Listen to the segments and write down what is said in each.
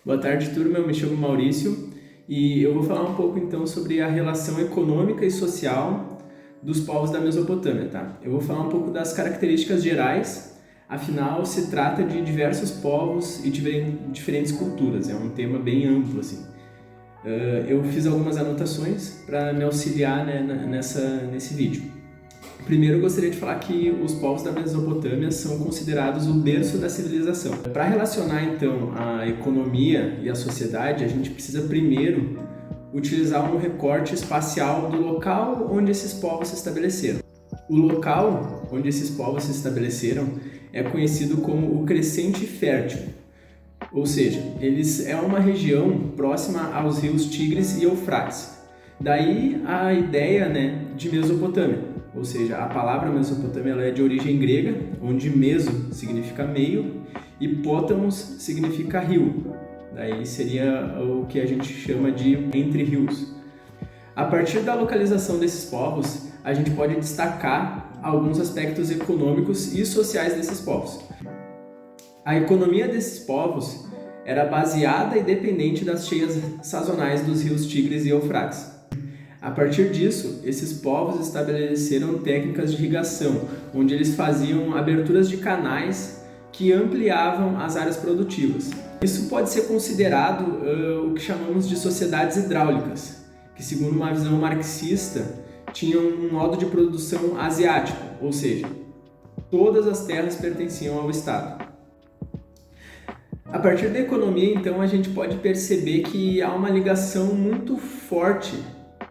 Boa tarde, turma. Eu me chamo Maurício e eu vou falar um pouco então sobre a relação econômica e social dos povos da Mesopotâmia, tá? Eu vou falar um pouco das características gerais, afinal se trata de diversos povos e diferentes culturas, é um tema bem amplo assim. Eu fiz algumas anotações para me auxiliar, né, nesse vídeo. Primeiro, eu gostaria de falar que os povos da Mesopotâmia são considerados o berço da civilização. Para relacionar, então, a economia e a sociedade, a gente precisa primeiro utilizar um recorte espacial do local onde esses povos se estabeleceram. O local onde esses povos se estabeleceram é conhecido como o Crescente Fértil, ou seja, é uma região próxima aos rios Tigres e Eufrates. Daí a ideia, né, de Mesopotâmia. Ou seja, a palavra Mesopotâmia ela é de origem grega, onde meso significa meio e pótamos significa rio. Daí seria o que a gente chama de entre rios. A partir da localização desses povos, a gente pode destacar alguns aspectos econômicos e sociais desses povos. A economia desses povos era baseada e dependente das cheias sazonais dos rios Tigres e Eufrates. A partir disso, esses povos estabeleceram técnicas de irrigação, onde eles faziam aberturas de canais que ampliavam as áreas produtivas. Isso pode ser considerado o que chamamos de sociedades hidráulicas, que segundo uma visão marxista, tinham um modo de produção asiático, ou seja, todas as terras pertenciam ao Estado. A partir da economia, então, a gente pode perceber que há uma ligação muito forte,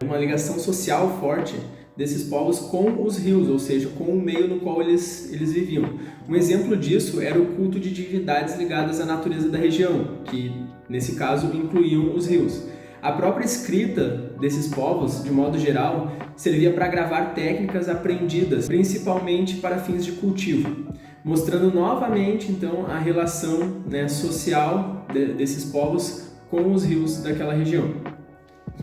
uma ligação social forte desses povos com os rios, ou seja, com o meio no qual eles viviam. Um exemplo disso era o culto de divindades ligadas à natureza da região, que nesse caso incluíam os rios. A própria escrita desses povos, de modo geral, servia para gravar técnicas aprendidas, principalmente para fins de cultivo, mostrando novamente então a relação, né, social desses povos com os rios daquela região.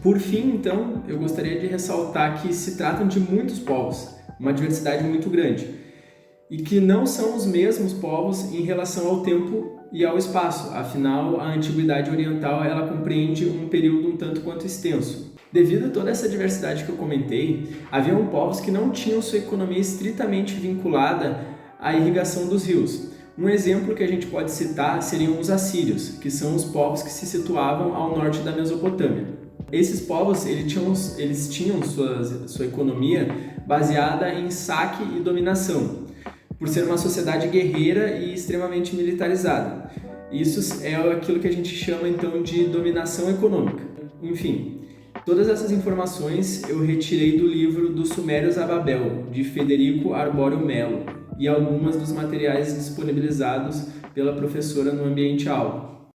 Por fim, então, eu gostaria de ressaltar que se tratam de muitos povos, uma diversidade muito grande, e que não são os mesmos povos em relação ao tempo e ao espaço, afinal, a Antiguidade Oriental ela compreende um período um tanto quanto extenso. Devido a toda essa diversidade que eu comentei, haviam povos que não tinham sua economia estritamente vinculada à irrigação dos rios. Um exemplo que a gente pode citar seriam os assírios, que são os povos que se situavam ao norte da Mesopotâmia. Esses povos eles tinham sua economia baseada em saque e dominação, por ser uma sociedade guerreira e extremamente militarizada. Isso é aquilo que a gente chama então de dominação econômica. Enfim, todas essas informações eu retirei do livro Dos Sumérios a Babel, de Federico Arbóreo Mello, e algumas dos materiais disponibilizados pela professora no ambiente aula.